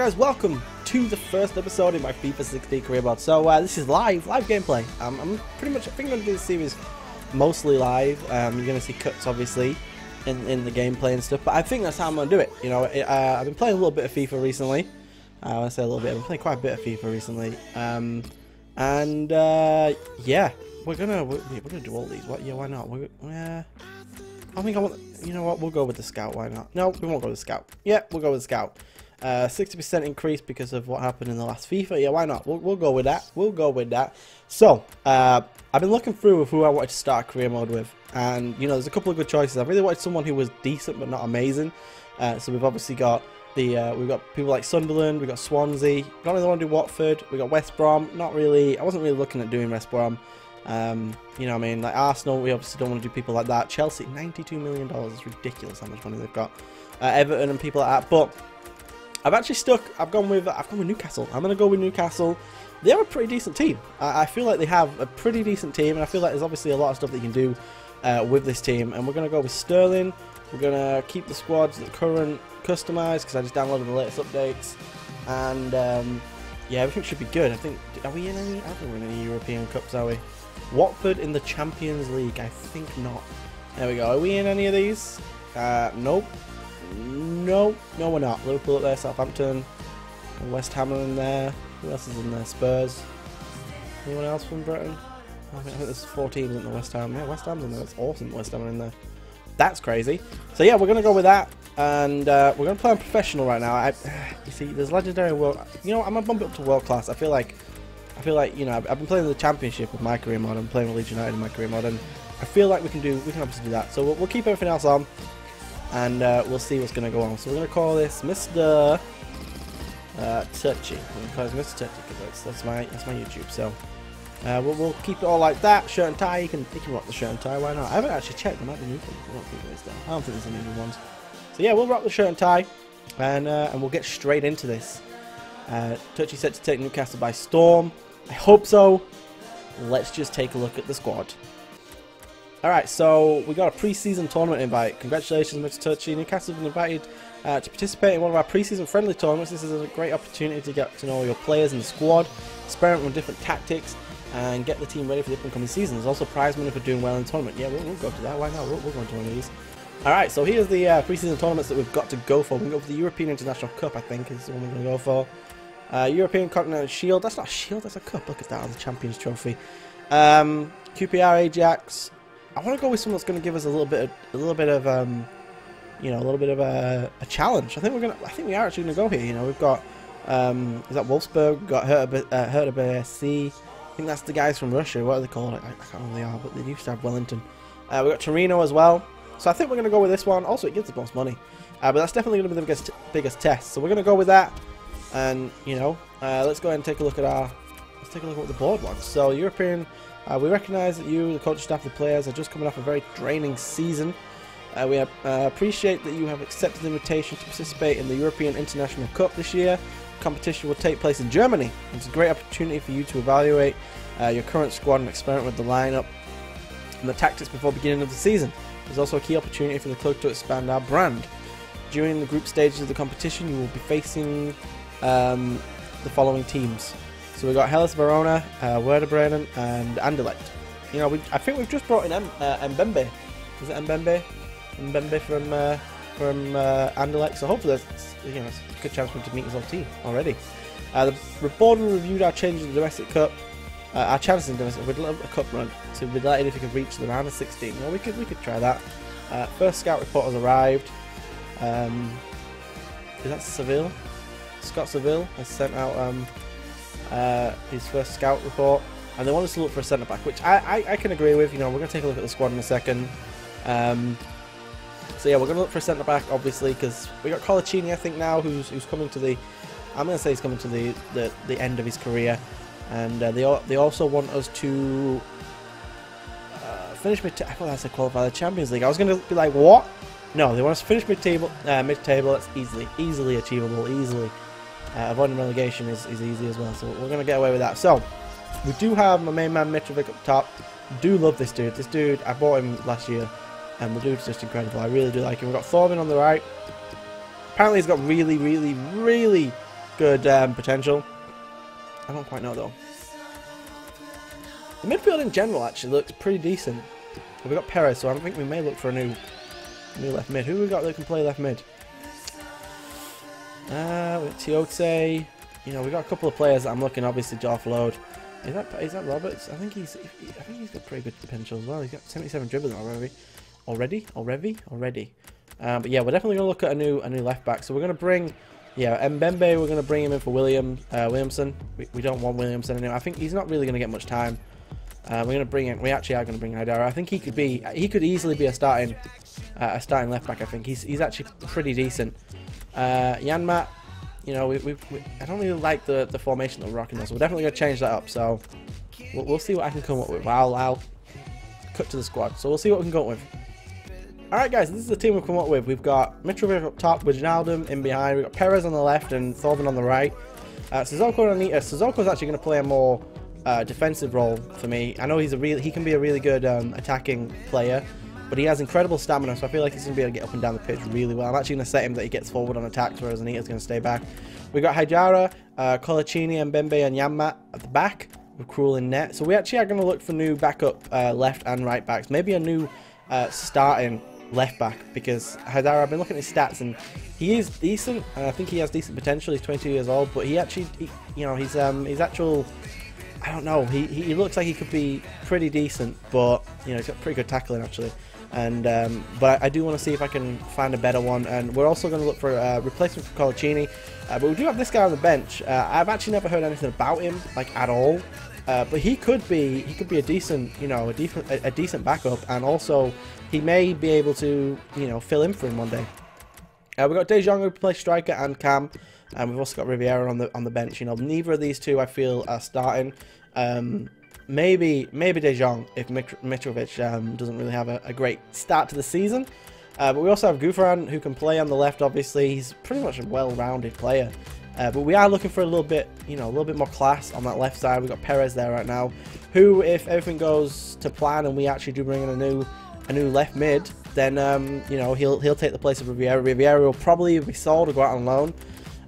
guys, welcome to the first episode in my FIFA 16 career mod. So this is live gameplay. I'm pretty much, I think I'm going to do this series mostly live. You're going to see cuts obviously in the gameplay and stuff, but I think that's how I'm going to do it. You know, I've been playing a little bit of FIFA recently. I want to say a little bit, I've been playing quite a bit of FIFA recently. Yeah, we're gonna do all these. What? Yeah, why not? I think I want. You know what? We'll go with the scout. Why not? No, we won't go with the scout. Yeah, we'll go with the scout. 60% increase because of what happened in the last FIFA. Yeah, why not? We'll go with that. We'll go with that. So, I've been looking through who I wanted to start career mode with, and you know, there's a couple of good choices. I really wanted someone who was decent but not amazing. So we've obviously got we've got people like Sunderland, we've got Swansea. Don't really want to do Watford. We got West Brom. Not really. I wasn't really looking at doing West Brom. You know what I mean? Like Arsenal, we obviously don't want to do people like that. Chelsea, $92 million. It's ridiculous how much money they've got. Everton and people like that. But I've gone with Newcastle. I'm going to go with Newcastle. They have a pretty decent team. I feel like they have a pretty decent team, and I feel like there's obviously a lot of stuff that you can do with this team. And we're going to go with Sterling. We're going to keep the squads at current customized because I just downloaded the latest updates. And yeah, everything should be good. I think, are we in any? I don't think we're in any European Cups, are we? Watford in the Champions League? I think not. There we go. Are we in any of these? Nope. No, we're not. Liverpool up there, Southampton, West Ham are in there. Who else is in there? Spurs. Anyone else from Britain? I think there's 4 teams in the West Ham. Yeah, West Ham's in there. That's awesome. West Ham are in there. That's crazy. So yeah, we're gonna go with that, and we're gonna play on professional right now. You see, there's legendary world. You know, I'm gonna bump it up to world class. I feel like you know, I've been playing the championship with my career mod. I'm playing with Leeds United in my career mod, and I feel like we can obviously do that. So we'll keep everything else on. And we'll see what's going to go on. So we're going to call this Mr. Touchy. We're going to call this Mr. Touchy because that's my YouTube. So we'll keep it all like that. Shirt and tie. You can rock the shirt and tie. Why not? I haven't actually checked. There might be new things. I don't think there's any new ones. So yeah, we'll rock the shirt and tie, and we'll get straight into this. Touchy set to take Newcastle by storm. I hope so. Let's just take a look at the squad. Alright, so we got a pre-season tournament invite. Congratulations, Mr. Touchy. Newcastle have been invited to participate in one of our pre-season friendly tournaments. This is a great opportunity to get to know your players in the squad, experiment with different tactics, and get the team ready for the upcoming season. There's also prize money for doing well in the tournament. Yeah, we'll go to that. Why not? We'll go into one of these. Alright, so here's the pre-season tournaments that we've got to go for. We can go for the European International Cup, I think, is the one we're going to go for. European Continental Shield. That's not a shield, that's a cup. Look at that, as a Champions Trophy. QPR Ajax. I want to go with someone that's going to give us a little bit of a challenge. I think we are actually going to go here. You know, we've got is that Wolfsburg? We've got Hertha BSC. I think that's the guys from Russia. What are they called? I can't remember what they are, but they used to have Wellington. We've got Torino as well. So I think we're going to go with this one. Also, it gives the most money, but that's definitely going to be the biggest test. So we're going to go with that, and you know, let's go ahead and take a look at what the board wants. So European. We recognise that you, the coach, staff, the players, are just coming off a very draining season. We appreciate that you have accepted the invitation to participate in the European International Cup this year. The competition will take place in Germany. It's a great opportunity for you to evaluate your current squad and experiment with the lineup and the tactics before beginning of the season. There's also a key opportunity for the club to expand our brand. During the group stages of the competition, you will be facing the following teams. So we've got Hellas Verona, Werder Bremen, and Anderlecht. You know, I think we've just brought in Mbembe. Is it Mbembe? Mbembe from Anderlecht. So hopefully there's a good chance for him to meet his old team already. The board reviewed our changes in the domestic cup. Our chances in domestic. We'd love a cup run. So we'd like it if we could reach the round of 16. Well, we could try that. First scout report has arrived. Is that Seville? Scott Seville has sent out his first scout report, and they want us to look for a centre back, which I can agree with. You know, we're going to take a look at the squad in a second. So yeah, we're going to look for a centre back, obviously, because we got Colaccini, I think, now, who's coming to the. I'm going to say he's coming to the end of his career, and they also want us to finish mid. I thought that's a qualify the Champions League. I was going to be like, what? No, they want us to finish mid-table. That's easily achievable. Easily. Avoiding relegation is easy as well, so we're going to get away with that. So, we do have my main man Mitrovic up top. Do love this dude. This dude, I bought him last year, and the dude's just incredible. I really do like him. We've got Thorman on the right. Apparently he's got really good potential. I don't quite know though. The midfield in general actually looks pretty decent. We've got Perez, so I think we may look for a new left mid. Who have we got that can play left mid? We've got Tiote. You know, we've got a couple of players that I'm looking obviously to offload. Is that Roberts? I think he's got pretty good potential as well. He's got 77 dribbling already. But yeah, we're definitely gonna look at a new left back. So we're gonna bring, yeah, Mbembe. We're gonna bring him in for Williamson. We don't want Williamson anymore. I think he's not really gonna get much time. We're gonna bring in. We actually are gonna bring Haidara. I think he could easily be a starting left back. I think he's actually pretty decent. Janmat. You know, I don't really like the formation that we're rocking there, so we're definitely going to change that up. So we'll see what I can come up with. I'll cut to the squad. So we'll see what we can come up with. Alright guys, this is the team we've come up with. We've got Mitrovic up top with Wijnaldum in behind. We've got Perez on the left and Thorvin on the right. Sissoko and Anita. Sissoko's actually going to play a more defensive role for me. I know he can be a really good attacking player, but he has incredible stamina, so I feel like he's going to be able to get up and down the pitch really well. I'm actually going to set him that he gets forward on attacks, whereas Anita's going to stay back. We've got Haidara, Colaccini, and Mbembe and Janmat at the back with Krul in net. So we actually are going to look for new backup left and right backs. Maybe a new starting left back, because Haidara, I've been looking at his stats and he is decent. I think he has decent potential. He's 22 years old, but he actually, you know, his actual, I don't know, he looks like he could be pretty decent, but you know, he's got pretty good tackling actually. And but I do want to see if I can find a better one, and we're also going to look for a replacement for Colaccini. But we do have this guy on the bench. I've actually never heard anything about him, like, at all. But he could be a decent, you know, a decent backup, and also he may be able to, you know, fill in for him one day. We've got De Jong who plays striker and cam, and we've also got Riviera on the bench. You know, neither of these two I feel are starting. Maybe De Jong if Mitrovic doesn't really have a great start to the season. But we also have Gouffran who can play on the left. Obviously, he's pretty much a well-rounded player. But we are looking for a little bit, you know, a little bit more class on that left side. We've got Perez there right now, who, if everything goes to plan and we actually do bring in a new left mid, then you know, he'll take the place of Riviera. Riviera will probably be sold or go out on loan,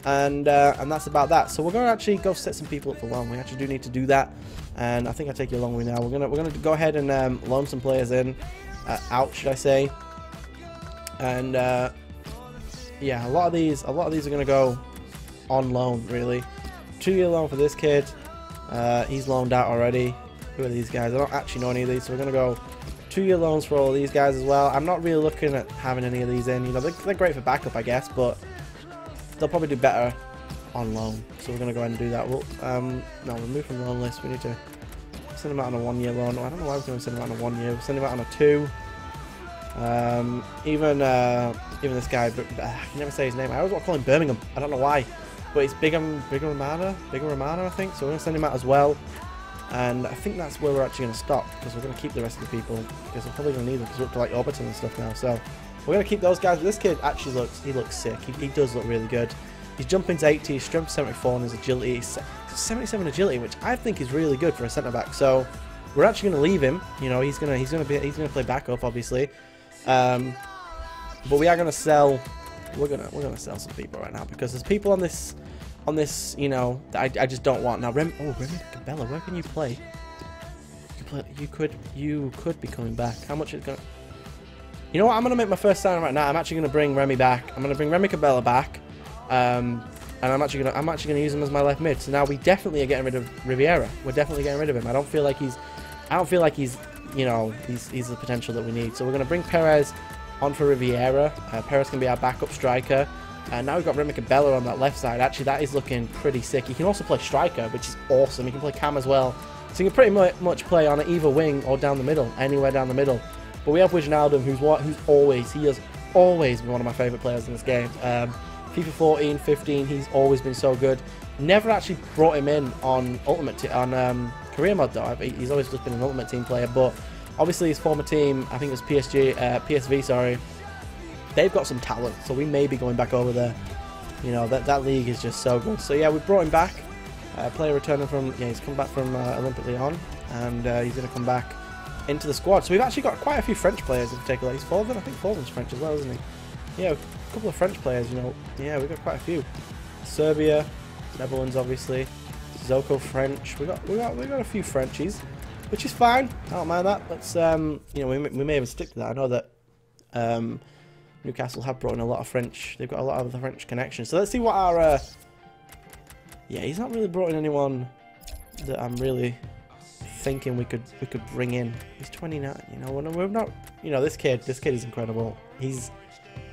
and that's about that. So we're going to actually go set some people up for loan. We actually do need to do that. And I think I'll take you along with me now. We're gonna go ahead and loan some players in, out, should I say? And yeah, a lot of these are gonna go on loan, really. 2-year loan for this kid. He's loaned out already. Who are these guys? I don't actually know any of these, so we're gonna go 2-year loans for all of these guys as well. I'm not really looking at having any of these in. You know, they're great for backup, I guess, but they'll probably do better on loan, so we're going to go ahead and do that. We'll no, remove from the loan list. We need to send him out on a 1-year loan. I don't know why we're going to send him out on a 1 year. We'll send him out on a 2. Even this guy, I can never say his name. I always want to call him Birmingham. I don't know why, but it's Bigger Romana, I think. So we're going to send him out as well, and I think that's where we're actually going to stop, because we're going to keep the rest of the people, because we're probably going to need them because we're up to like Orbiton and stuff now. So we're going to keep those guys. This kid actually looks sick. He does look really good. His jumping's 80, his strength 74, and his agility is 77 agility, which I think is really good for a centre back. So we're actually going to leave him. You know, he's gonna play backup, obviously. But we are going to sell. We're gonna sell some people right now, because there's people on this, you know, that I just don't want now. Remy Cabella, where can you play? You could be coming back. How much is going? You know what? I'm going to make my first sign right now. I'm actually going to bring Remy back. I'm going to bring Remy Cabella back. And I'm actually gonna use him as my left mid. So now we definitely are getting rid of Riviera. We're definitely getting rid of him. I don't feel like he's, you know, he's the potential that we need. So we're gonna bring Perez on for Riviera. Perez can be our backup striker. And now we've got Remy Cabella on that left side. Actually, that is looking pretty sick. He can also play striker, which is awesome. He can play cam as well. So he can pretty much play on either wing or down the middle, anywhere down the middle. But we have Wijnaldum, he has always been one of my favourite players in this game. FIFA 14, 15, he's always been so good. Never actually brought him in on career mode though. He's always just been an Ultimate Team player, but obviously his former team, I think it was PSV, sorry, they've got some talent, so we may be going back over there. You know, that league is just so good. So yeah, we brought him back. Player returning from, yeah, he's come back from Olympique Lyon, and he's going to come back into the squad. So we've actually got quite a few French players in particular. He's Thorvin, I think Thorvin's French as well, isn't he? Yeah, a couple of French players, you know. Yeah, we've got quite a few. Serbia, Netherlands, obviously. Zoko French. We got a few Frenchies, which is fine. I don't mind that. Let's you know, we may even stick to that. I know that Newcastle have brought in a lot of French. They've got a lot of the French connections. So let's see what our yeah, he's not really brought in anyone that I'm really thinking we could bring in. He's 29. You know, we're not. You know, this kid is incredible. He's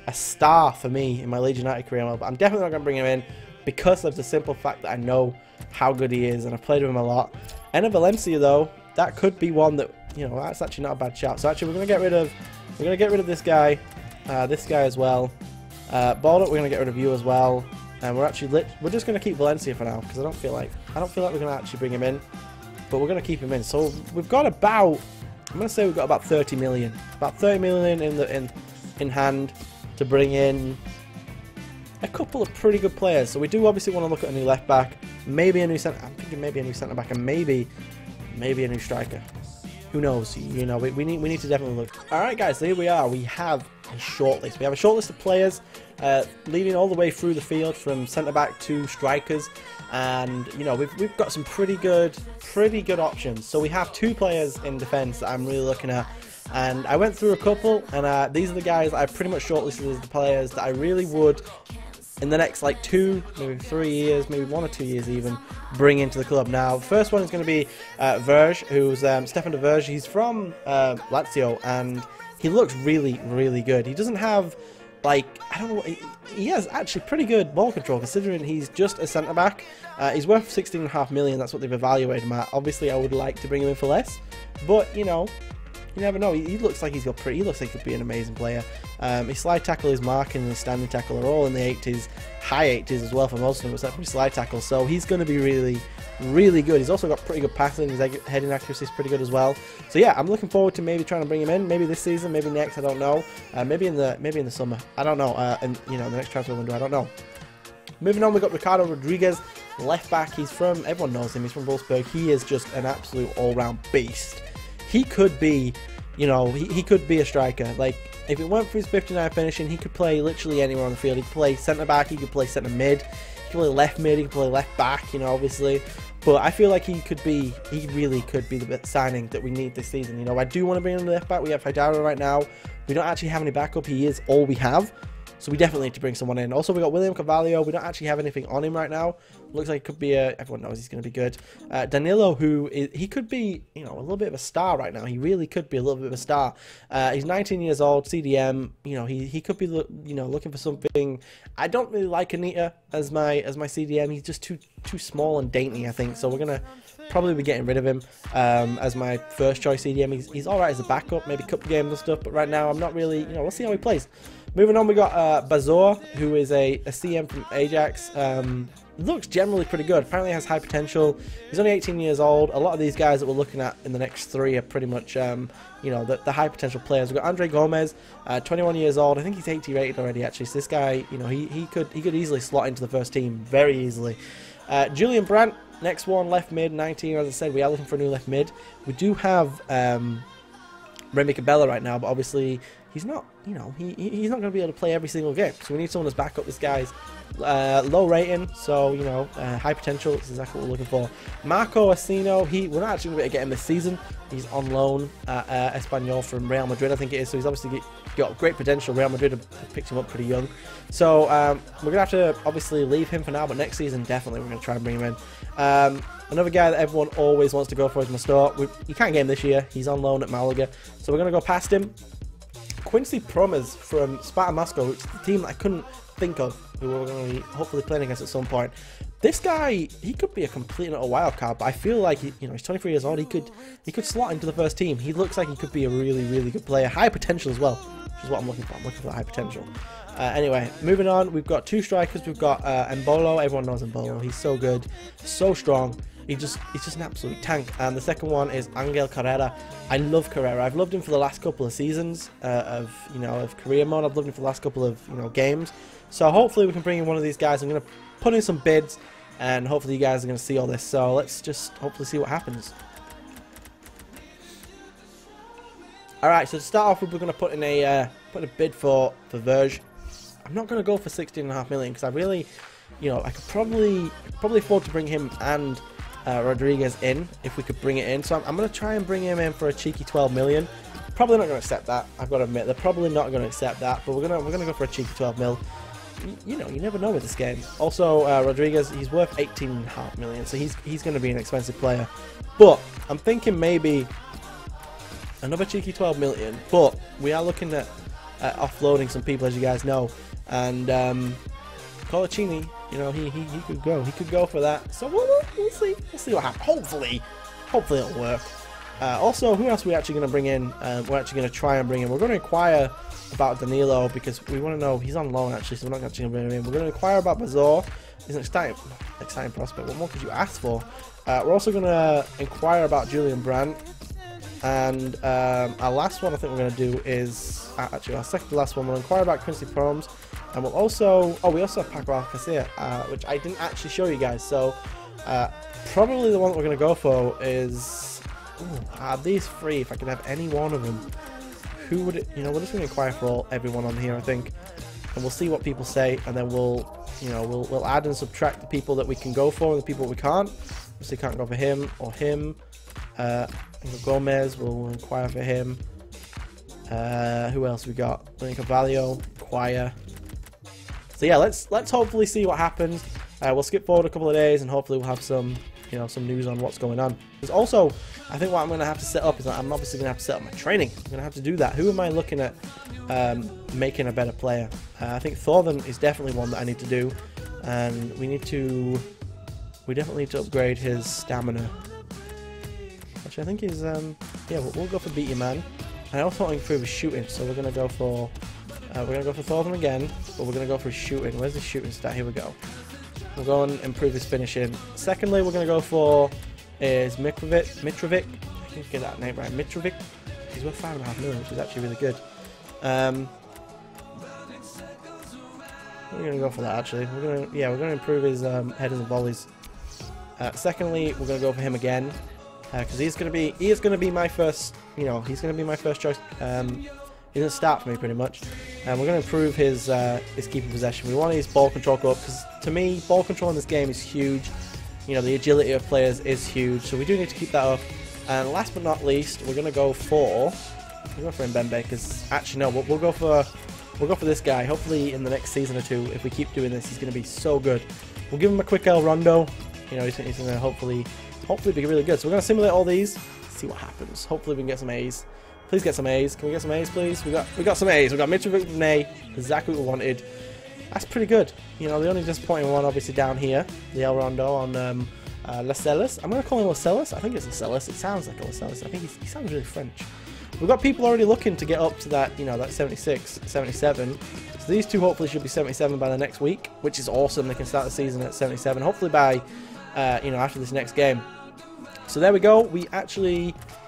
a star for me in my Leeds United career, but I'm definitely not going to bring him in because of the simple fact that I know how good he is and I've played with him a lot. And Valencia, though, that could be one that, you know, that's actually not a bad shout. So actually, we're going to get rid of this guy as well. Baldock, we're going to get rid of you as well. And we're just going to keep Valencia for now because I don't feel like we're going to actually bring him in, but we're going to keep him in. So we've got about, I'm going to say we've got about 30 million, in hand to bring in a couple of pretty good players. So we do obviously want to look at a new left back, maybe a new centre. I'm thinking maybe a new centre back, and maybe a new striker. Who knows? You know, we need to definitely look. All right, guys, so here we are. We have a shortlist. We have a shortlist of players, leading all the way through the field from centre back to strikers, and you know we've got some pretty good options. So we have 2 players in defence that I'm really looking at. And I went through a couple, and these are the guys I pretty much shortlisted as the players that I really would, in the next like 2, maybe 3 years, maybe 1 or 2 years even, bring into the club. Now, the first one is going to be Verge, who's Stefan de Verge. He's from Lazio, and he looks really, really good. He doesn't have, like, I don't know, he has actually pretty good ball control, considering he's just a centre-back. He's worth 16.5 million, that's what they've evaluated him at. Obviously, I would like to bring him in for less, but, you know, you never know. He looks like he looks like he could be an amazing player. His slide tackle, his marking, and his standing tackle are all in the 80s, high 80s as well for most of them, except for his slide tackle. So he's going to be really, really good. He's also got pretty good passing. His heading accuracy is pretty good as well. So yeah, I'm looking forward to maybe trying to bring him in. Maybe this season, maybe next. I don't know. Maybe in the summer. I don't know. And you know, the next transfer window. I don't know. Moving on, we've got Ricardo Rodriguez, left back. He's from, everyone knows him. He's from Wolfsburg. He is just an absolute all-round beast. He could be, you know, he could be a striker. Like, if it weren't for his 59 finishing, he could play literally anywhere on the field. He could play centre-back, he could play centre-mid, he could play left mid, he could play left back, you know, obviously. But I feel like he really could be the signing that we need this season. You know, I do want to bring in the left back. We have Haidara right now. We don't actually have any backup. He is all we have. So we definitely need to bring someone in. Also, we got William Carvalho. We don't actually have anything on him right now. Looks like he could be everyone knows he's going to be good. Danilo, he could be, you know, a little bit of a star right now. He really could be a little bit of a star. He's 19 years old, CDM. You know, he could be, you know, looking for something. I don't really like Anita as my CDM. He's just too small and dainty, I think. So we're gonna probably be getting rid of him as my first choice CDM. He's all right as a backup, maybe cup games and stuff. But right now, I'm not really, you know, we'll see how he plays. Moving on, we got Bazor, who is a CM from Ajax. Looks generally pretty good. Apparently has high potential. He's only 18 years old. A lot of these guys that we're looking at in the next 3 are pretty much, you know, the high potential players. We've got Andre Gomez, 21 years old. I think he's 80 rated already, actually. So this guy, you know, he could easily slot into the first team very easily. Julian Brandt, next one, left mid, 19. As I said, we are looking for a new left mid. We do have Remy Cabella right now, but obviously he's not, you know, he's not going to be able to play every single game. So we need someone that's back up. This guy's low rating, so, you know, high potential. That's exactly what we're looking for. Marco Asino, we're not actually going to be able to get him this season. He's on loan at Espanyol from Real Madrid, I think it is. So he's obviously got great potential. Real Madrid have picked him up pretty young. So we're going to have to obviously leave him for now, but next season definitely we're going to try and bring him in. Another guy that everyone always wants to go for is Mastor. You can't get him this year. He's on loan at Malaga. So we're going to go past him. Quincy Promes from Sparta Moscow, which is the team that I couldn't think of, who we're going to be hopefully playing against at some point. This guy, he could be a complete and utter wild card, but I feel like you know, he's 23 years old. He could slot into the first team. He looks like he could be a really, really good player. High potential as well, which is what I'm looking for. I'm looking for high potential. Anyway, moving on, we've got 2 strikers. We've got Mbolo. Everyone knows Mbolo. He's so good, so strong. He's just an absolute tank. And the second one is Angel Carrera. I love Carrera. I've loved him for the last couple of seasons of career mode. I've loved him for the last couple of games. So hopefully we can bring in one of these guys. I'm going to put in some bids, and hopefully you guys are going to see all this. So let's just hopefully see what happens. All right. So to start off with, we're going to put in a bid for Verge. I'm not going to go for 16.5 million because I really, you know, I could probably afford to bring him and Rodriguez in if we could bring it in. So I'm going to try and bring him in for a cheeky 12 million. Probably not going to accept that. I've got to admit, they're probably not going to accept that. But we're gonna go for a cheeky 12 mil. You know, you never know with this game. Also, Rodriguez, he's worth 18.5 million, so he's going to be an expensive player. But I'm thinking maybe another cheeky 12 million. But we are looking at offloading some people, as you guys know, and Colaccini, you know, he could go. He could go for that. So we'll see. We'll see what happens. Hopefully it'll work. Also, who else are we actually going to bring in? We're actually going to try and bring in. We're going to inquire about Danilo because we want to know. He's on loan actually, so we're not actually going to bring him in. We're going to inquire about Bazor. He's an exciting prospect. What more could you ask for? We're also going to inquire about Julian Brandt. And our last one I think we're going to do is actually our second to last one. We'll inquire about Quincy Promes, and we'll also we also have Paco Alcacer, which I didn't actually show you guys. So probably the one that we're going to go for is these three. If I can have any one of them, who would it? You know, we're just going to inquire for everyone on here, I think, and we'll see what people say, and then we'll add and subtract the people that we can go for and the people we can't. Obviously, can't go for him or him. Gomez, we'll inquire for him. Who else we got? Carvalho, inquire. So yeah, let's hopefully see what happens. We'll skip forward a couple of days and hopefully we'll have some some news on what's going on. Because also, I think what I'm going to have to set up is I'm obviously going to have to set up my training. I'm going to have to do that. Who am I looking at making a better player? I think Thorven is definitely one that I need to do, and we definitely need to upgrade his stamina. Which I think is, yeah, we'll go for Beat Your Man. I also want to improve his shooting, so we're going to go for Thorven again, but we're going to go for his shooting. Where's the shooting stat? Here we go. We'll go and improve his finishing. Secondly, we're going to go for is Mitrovic. I can get that name right. Mitrovic. He's worth 5.5 million, which is actually really good. We're going to go for that, actually. We're going to improve his headers and volleys. Secondly, we're going to go for him again. Because he is going to be my first, he's going to be my first choice. He's going to start for me pretty much, and we're going to improve his keeping possession. We want his ball control go up because to me, ball control in this game is huge. You know, the agility of players is huge, so we do need to keep that up. And last but not least, we're going to go for Mbembe because actually no, we'll go for this guy. Hopefully in the next season or two, if we keep doing this, he's going to be so good. We'll give him a quick El Rondo. You know, he's going to hopefully be really good. So we're going to simulate all these, see what happens. Hopefully we can get some A's. Please get some A's. Can we get some A's, please? We got some A's. We got Mitrovic with an A. Exactly what we wanted. That's pretty good. You know, the only disappointing one obviously down here, the El Rondo on Lascelles. I'm going to call him Lascelles. I think it's Lascelles. It sounds like Lascelles. I think he sounds really French. We've got people already looking to get up to that, that 76, 77. So these two hopefully should be 77 by the next week, which is awesome. They can start the season at 77. Hopefully by, after this next game. So there we go.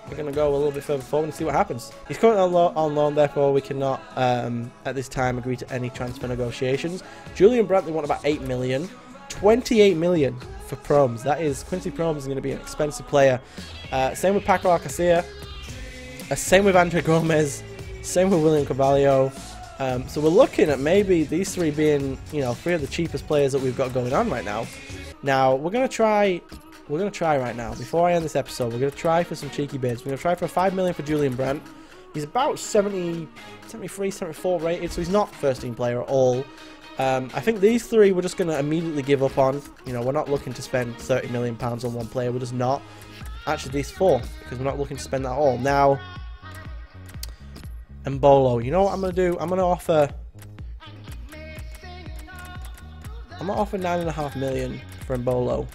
We're going to go a little bit further forward and see what happens. He's currently on loan, therefore we cannot, at this time, agree to any transfer negotiations. Julian Brandt, they want about 8 million. 28 million for Promes. That is, Quincy Promes is going to be an expensive player. Same with Paco Alcacer. Same with Andre Gomez. Same with William Carvalho. So we're looking at maybe these three being, three of the cheapest players that we've got going on right now. Now, we're going to try right now, before I end this episode, we're going to try for some cheeky bids. We're going to try for 5 million for Julian Brandt. He's about 70, 73, 74 rated, so he's not first team player at all. I think these three we're just going to immediately give up on. We're not looking to spend £30 million on one player. We're just not. Actually, these four, because we're not looking to spend that all. Now, Mbolo, you know what I'm going to do? I'm going to offer 9.5 million for Mbolo.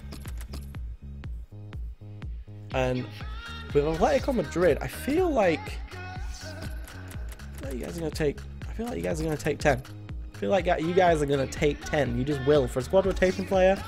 And with Atletico Madrid, I feel like you guys are going to take 10. I feel like you guys are going to take 10. You just will. For a squad rotation player,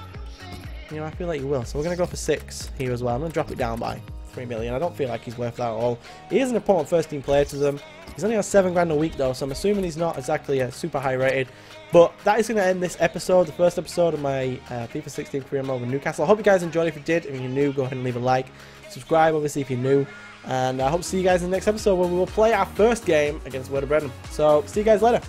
I feel like you will. So we're going to go for 6 here as well. I'm going to drop it down by 3 million. I don't feel like he's worth that at all. He is an important first team player to them. He's only on 7 grand a week though, so I'm assuming he's not exactly a super high rated. But that is going to end this episode, the first episode of my FIFA 16 career mode with Newcastle. I hope you guys enjoyed. If you did, if you're new, go ahead and leave a like. Subscribe, obviously, if you're new. And I hope to see you guys in the next episode where we will play our first game against Werder Bremen. So, see you guys later.